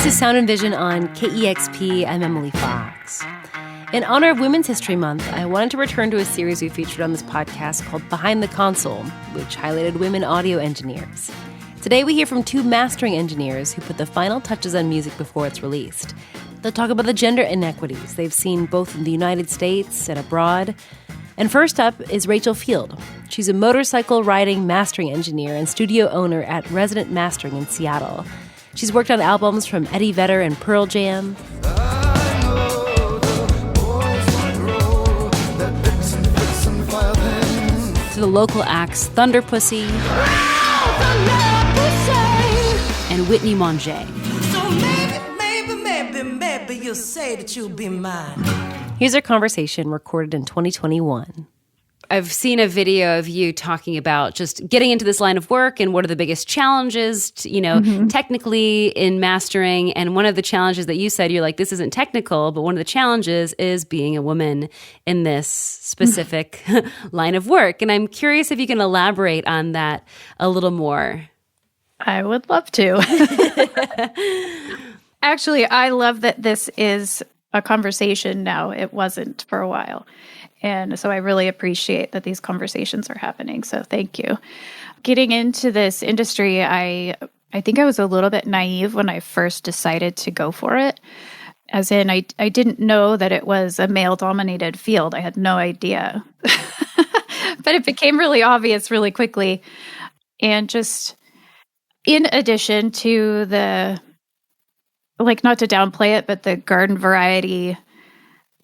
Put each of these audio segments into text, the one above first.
This is Sound and Vision on KEXP. I'm Emily Fox. In honor of Women's History Month, I wanted to return to a series we featured on this podcast called Behind the Console, which highlighted women audio engineers. Today we hear from two mastering engineers who put the final touches on music before it's released. They'll talk about the gender inequities they've seen both in the United States and abroad. And first up is Rachel Field. She's a motorcycle riding mastering engineer and studio owner at Resident Mastering in Seattle. She's worked on albums from Eddie Vedder and Pearl Jam, to the local acts Thunder Pussy and Whitney Monget. So maybe you'll say that you'll be mine. Here's our conversation recorded in 2021. I've seen a video of you talking about just getting into this line of work and what are the biggest challenges, technically in mastering. And one of the challenges that you said, you're like, this isn't technical, but one of the challenges is being a woman in this specific line of work. And I'm curious if you can elaborate on that a little more. I would love to. Actually, I love that this is a conversation now. It wasn't for a while. And so I really appreciate that these conversations are happening. So thank you. Getting into this industry, I think I was a little bit naive when I first decided to go for it. As in, I didn't know that it was a male-dominated field. I had no idea. But it became really obvious really quickly. And just in addition to the, like, not to downplay it, but the garden variety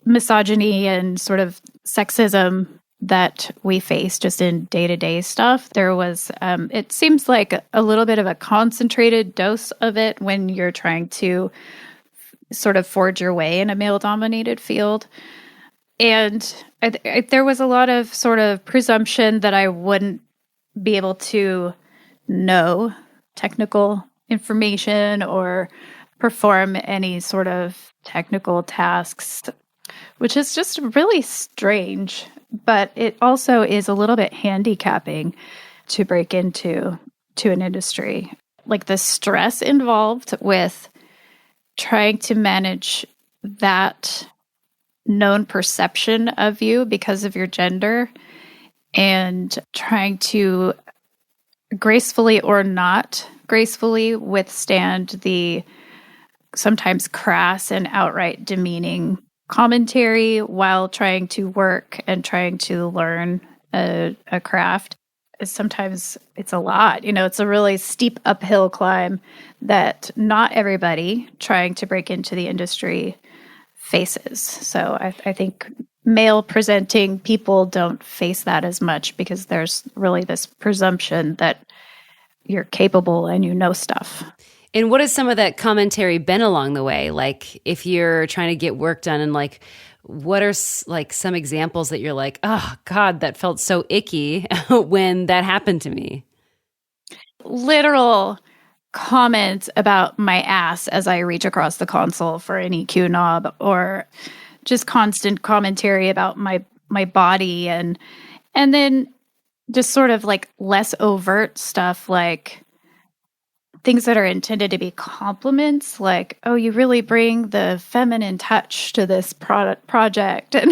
misogyny and sort of sexism that we face just in day-to-day stuff. There was, it seems like a little bit of a concentrated dose of it when you're trying to sort of forge your way in a male-dominated field. And there was a lot of sort of presumption that I wouldn't be able to know technical information or perform any sort of technical tasks, which is just really strange, but it also is a little bit handicapping to break into an industry. Like the stress involved with trying to manage that known perception of you because of your gender and trying to gracefully or not gracefully withstand the sometimes crass and outright demeaning commentary while trying to work and trying to learn a craft. Sometimes it's a lot. It's a really steep uphill climb that not everybody trying to break into the industry faces. So I think male presenting people don't face that as much because there's really this presumption that you're capable and you know stuff. And what has some of that commentary been along the way? Like, if you're trying to get work done, and like, what are like some examples that you're like, oh God, that felt so icky when that happened to me? Literal comments about my ass as I reach across the console for an EQ knob, or just constant commentary about my body, and then just sort of like less overt stuff like things that are intended to be compliments, like, oh, you really bring the feminine touch to this project. And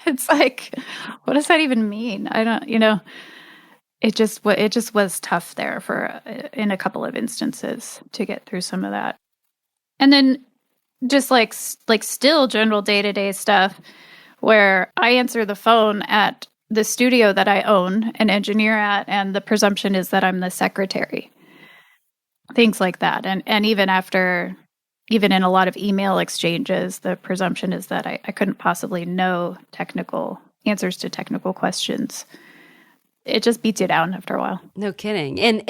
it's like, what does that even mean? I don't, it just was tough there in a couple of instances to get through some of that. And then just like still general day-to-day stuff where I answer the phone at the studio that I own and engineer at, and the presumption is that I'm the secretary. Things like that. And even in a lot of email exchanges, the presumption is that I couldn't possibly know technical answers to technical questions. It just beats you down after a while. No kidding. And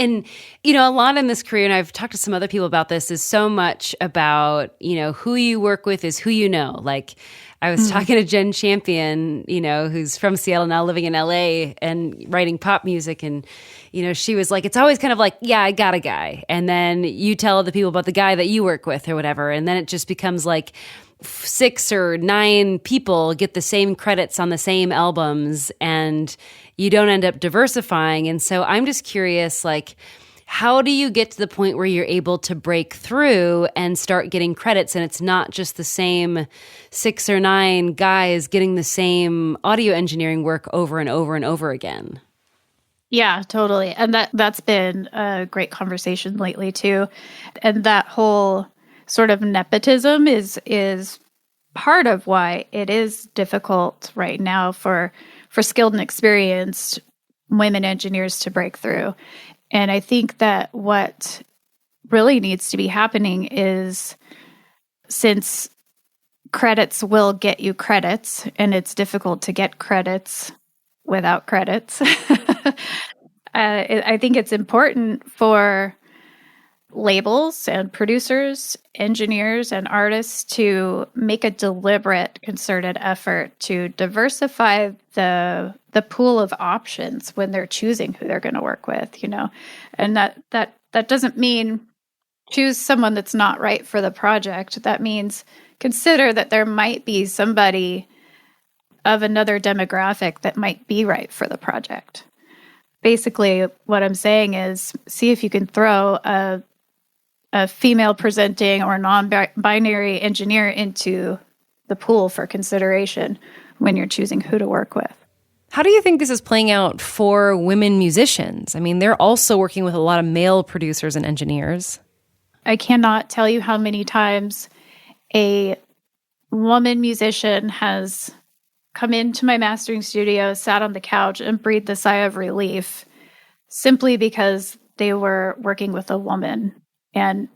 a lot in this career, and I've talked to some other people about this, is so much about, who you work with is who you know. Like, I was talking to Jen Champion, who's from Seattle now, living in LA and writing pop music. And, she was like, it's always kind of like, yeah, I got a guy. And then you tell other people about the guy that you work with or whatever. And then it just becomes like 6 or 9 people get the same credits on the same albums, and you don't end up diversifying. And so I'm just curious, like, how do you get to the point where you're able to break through and start getting credits, and it's not just the same 6 or 9 guys getting the same audio engineering work over and over and over again? Yeah, totally. And that's been a great conversation lately too. And that whole sort of nepotism is part of why it is difficult right now for skilled and experienced women engineers to break through. And I think that what really needs to be happening is, since credits will get you credits, and it's difficult to get credits without credits, I think it's important for labels and producers, engineers, and artists to make a deliberate, concerted effort to diversify the pool of options when they're choosing who they're going to work with, and that doesn't mean choose someone that's not right for the project. That means consider that there might be somebody of another demographic that might be right for the project. Basically, what I'm saying is, see if you can throw a female presenting or non-binary engineer into the pool for consideration when you're choosing who to work with. How do you think this is playing out for women musicians? I mean, they're also working with a lot of male producers and engineers. I cannot tell you how many times a woman musician has come into my mastering studio, sat on the couch, and breathed a sigh of relief simply because they were working with a woman. And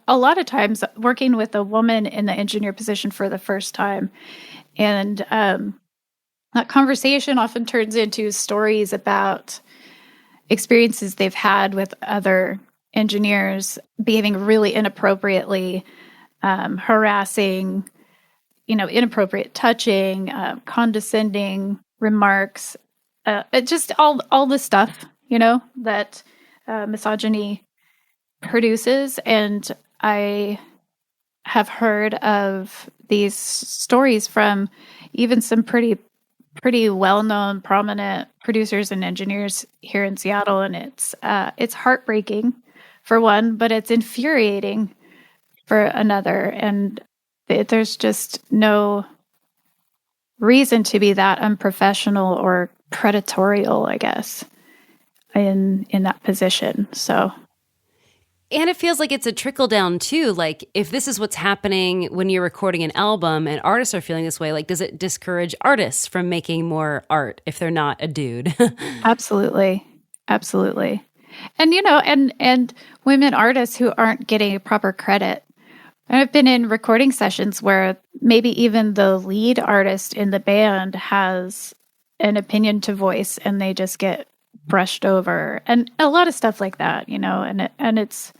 a lot of times working with a woman in the engineer position for the first time. And that conversation often turns into stories about experiences they've had with other engineers behaving really inappropriately, harassing, inappropriate touching, condescending remarks, just all the stuff, that misogyny produces. And I have heard of these stories from even some pretty well-known, prominent producers and engineers here in Seattle, and it's heartbreaking for one, but it's infuriating for another. And there's just no reason to be that unprofessional or predatorial, I guess, in that position. So. And it feels like it's a trickle down too. Like, if this is what's happening when you're recording an album and artists are feeling this way, like, does it discourage artists from making more art if they're not a dude? Absolutely. Absolutely. And, and women artists who aren't getting proper credit. I've been in recording sessions where maybe even the lead artist in the band has an opinion to voice and they just get brushed over, and a lot of stuff like that, and it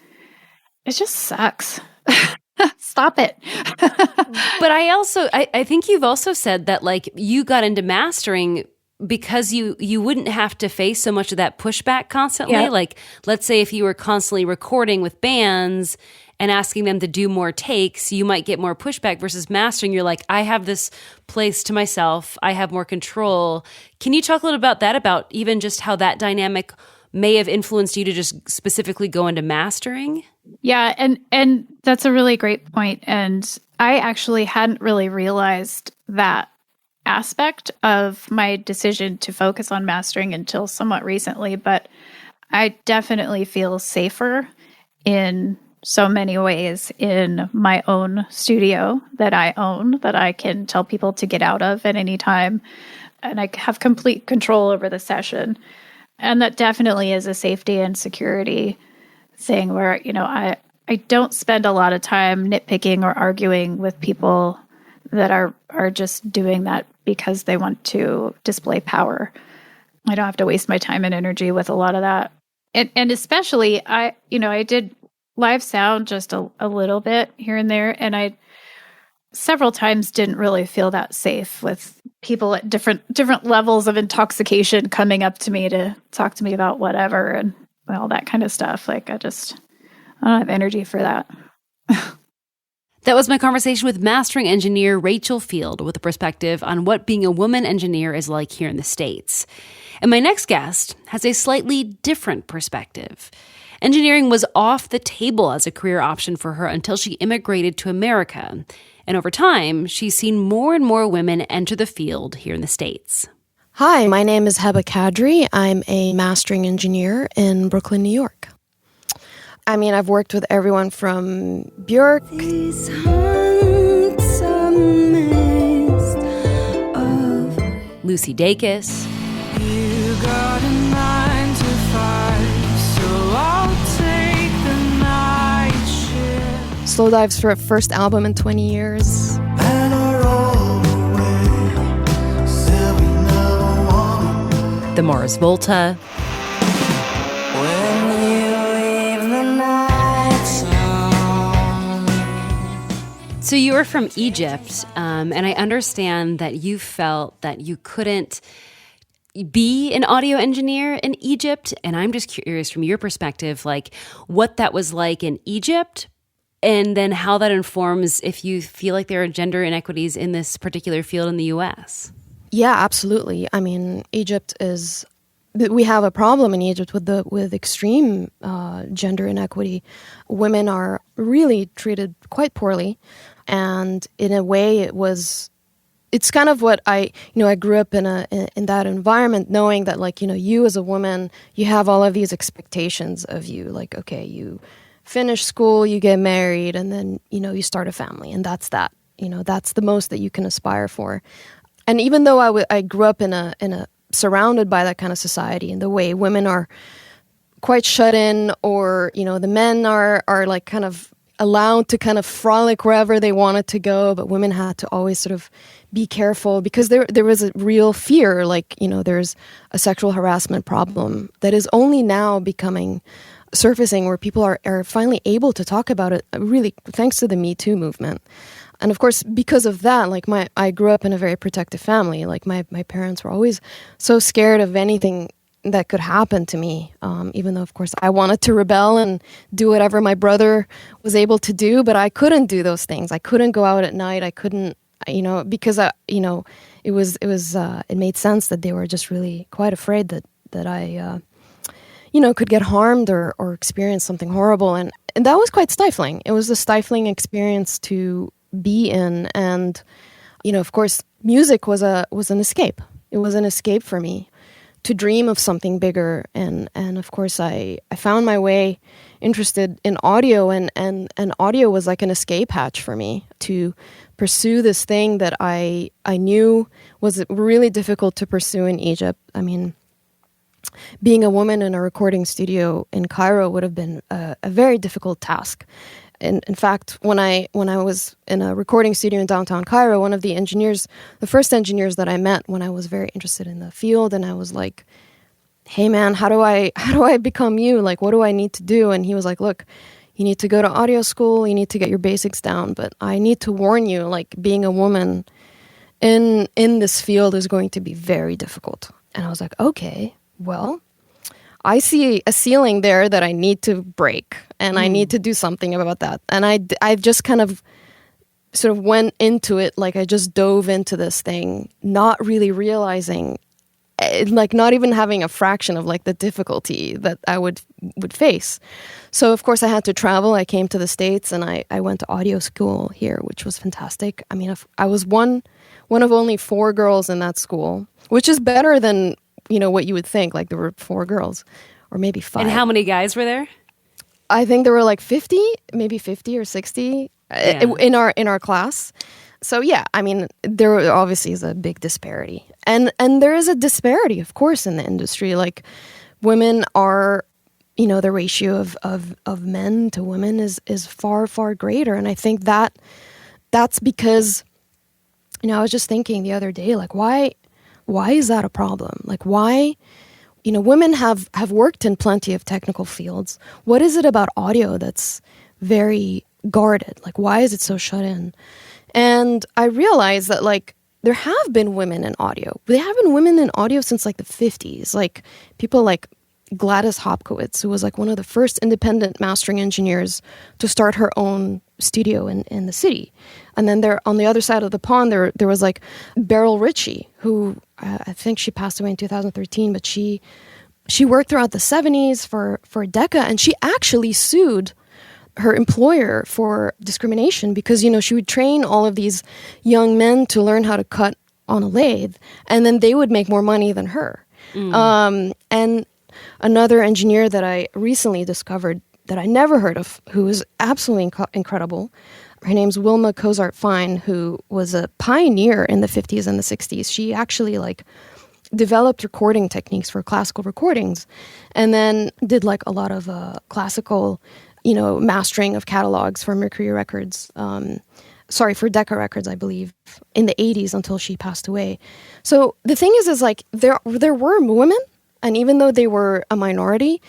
just sucks. Stop it. But I think you've also said that, like, you got into mastering because you wouldn't have to face so much of that pushback constantly. Yeah. Like, let's say if you were constantly recording with bands and asking them to do more takes, you might get more pushback, versus mastering. You're like, I have this place to myself. I have more control. Can you talk a little about that, about even just how that dynamic may have influenced you to just specifically go into mastering? Yeah. And that's a really great point. And I actually hadn't really realized that aspect of my decision to focus on mastering until somewhat recently, but I definitely feel safer in so many ways in my own studio that I own, that I can tell people to get out of at any time. And I have complete control over the session. And that definitely is a safety and security thing where, I don't spend a lot of time nitpicking or arguing with people that are just doing that because they want to display power. I don't have to waste my time and energy with a lot of that. And especially, I did live sound just a little bit here and there, and I several times didn't really feel that safe with people at different levels of intoxication coming up to me to talk to me about whatever and all that kind of stuff. Like, I don't have energy for that. That was my conversation with mastering engineer Rachel Field with a perspective on what being a woman engineer is like here in the States. And my next guest has a slightly different perspective. Engineering was off the table as a career option for her until she immigrated to America. And over time, she's seen more and more women enter the field here in the States. Hi, my name is Heba Kadry. I'm a mastering engineer in Brooklyn, New York. I mean, I've worked with everyone from Björk. Lucy Dacus. You got a 9 to 5, so I'll take the night shift. Slowdive's first album in 20 years. And I roll away, said we never wanted. The Mars Volta. When you leave the nights on. So you were from Egypt, and I understand that you felt that you couldn't be an audio engineer in Egypt. And I'm just curious from your perspective, like what that was like in Egypt, and then how that informs if you feel like there are gender inequities in this particular field in the U.S. Yeah, absolutely. I mean, we have a problem in Egypt with extreme gender inequity. Women are really treated quite poorly, and in a way, it's kind of what I grew up in that environment, knowing that, like, you as a woman, you have all of these expectations of you, like, okay, you finish school, you get married, and then you start a family, and that's that. That's the most that you can aspire for. And even though I grew up in a surrounded by that kind of society, and the way women are quite shut in, or the men are like kind of allowed to kind of frolic wherever they wanted to go, but women had to always sort of be careful because there was a real fear, like there's a sexual harassment problem that is only now surfacing, where people are finally able to talk about it, really thanks to the Me Too movement. And of course, because of that, like I grew up in a very protective family. Like my parents were always so scared of anything that could happen to me, even though, of course, I wanted to rebel and do whatever my brother was able to do, but I couldn't do those things. I couldn't go out at night. I couldn't, because it made sense that they were just really quite afraid that I, could get harmed or experience something horrible. And that was quite stifling. It was a stifling experience to be in. And, of course, music was an escape. It was an escape for me to dream of something bigger. And of course, I found my way interested in audio, and audio was like an escape hatch for me to pursue this thing that I knew was really difficult to pursue in Egypt. I mean, being a woman in a recording studio in Cairo would have been a very difficult task. In fact, when I was in a recording studio in downtown Cairo, one of the first engineers that I met when I was very interested in the field, and I was like, "Hey man, how do I become you? Like, what do I need to do?" And he was like, "Look, you need to go to audio school, you need to get your basics down, but I need to warn you, like, being a woman in this field is going to be very difficult." And I was like, "Okay, well, I see a ceiling there that I need to break, and I need to do something about that." And I just kind of sort of went into it, like I just dove into this thing, not really realizing, like not even having a fraction of like the difficulty that I would face. So of course I had to travel. I came to the States, and I went to audio school here, which was fantastic. I mean, I was one of only 4 girls in that school, which is better than what you would think, like there were 4 girls or maybe 5. And how many guys were there? I think there were like 50, maybe 50 or 60 in our class. So yeah, I mean, there obviously is a big disparity. And there is a disparity, of course, in the industry. Like women are, the ratio of men to women is far, far greater. And I think that's because, I was just thinking the other day, like why is that a problem? Like why, women have worked in plenty of technical fields. What is it about audio that's very guarded? Like why is it so shut in? And I realized that like there have been women in audio. There have been women in audio since like the 50s. Like people like Gladys Hopkowitz, who was like one of the first independent mastering engineers to start her own studio in the city. And then there on the other side of the pond, there was like Beryl Ritchie, who I think she passed away in 2013, but she worked throughout the 70s for Decca, and she actually sued her employer for discrimination because, you know, she would train all of these young men to learn how to cut on a lathe, and then they would make more money than her. And another engineer that I recently discovered that I never heard of, who is absolutely incredible, her name's Wilma Cozart-Fine, who was a pioneer in the 50s and the 60s. She actually like developed recording techniques for classical recordings, and then did like a lot of classical, you know, mastering of catalogs for Mercury Records. For Decca Records, I believe, in the 80s until she passed away. So the thing is like there were women, and even though they were a minority,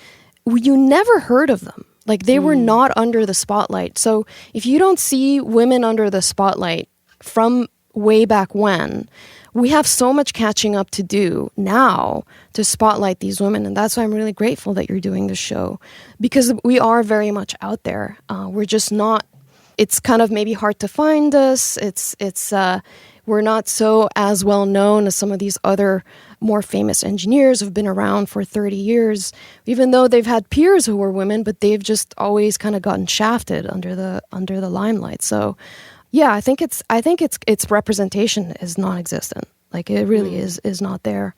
you never heard of them. Like they were not under the spotlight. So if you don't see women under the spotlight from way back when, we have so much catching up to do now to spotlight these women. And that's why I'm really grateful that you're doing this show, because we are very much out there. We're just not, it's kind of maybe hard to find us. We're not so as well known as some of these other more famous engineers who've been around for 30 years, even though they've had peers who were women, but they've just always kind of gotten shafted under the limelight. So yeah, I think its representation is non-existent. Like it really is not there.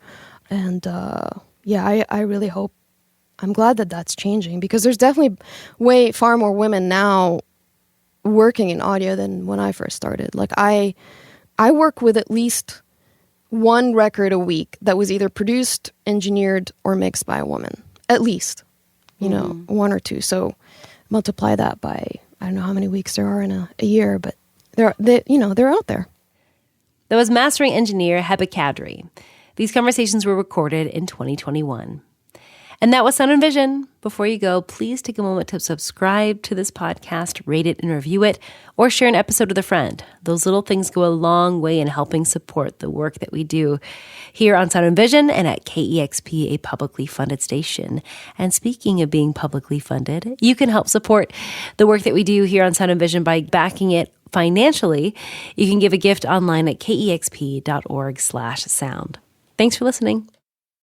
And I really hope, I'm glad that that's changing, because there's definitely far more women now working in audio than when I first started. Like I work with at least one record a week that was either produced, engineered, or mixed by a woman. At least, you know, one or two. So multiply that by, I don't know how many weeks there are in a year, but they're out there. That was mastering engineer Heba Kadry. These conversations were recorded in 2021. And that was Sound and Vision. Before you go, please take a moment to subscribe to this podcast, rate it and review it, or share an episode with a friend. Those little things go a long way in helping support the work that we do here on Sound and Vision and at KEXP, a publicly funded station. And speaking of being publicly funded, you can help support the work that we do here on Sound and Vision by backing it financially. You can give a gift online at kexp.org/sound. Thanks for listening.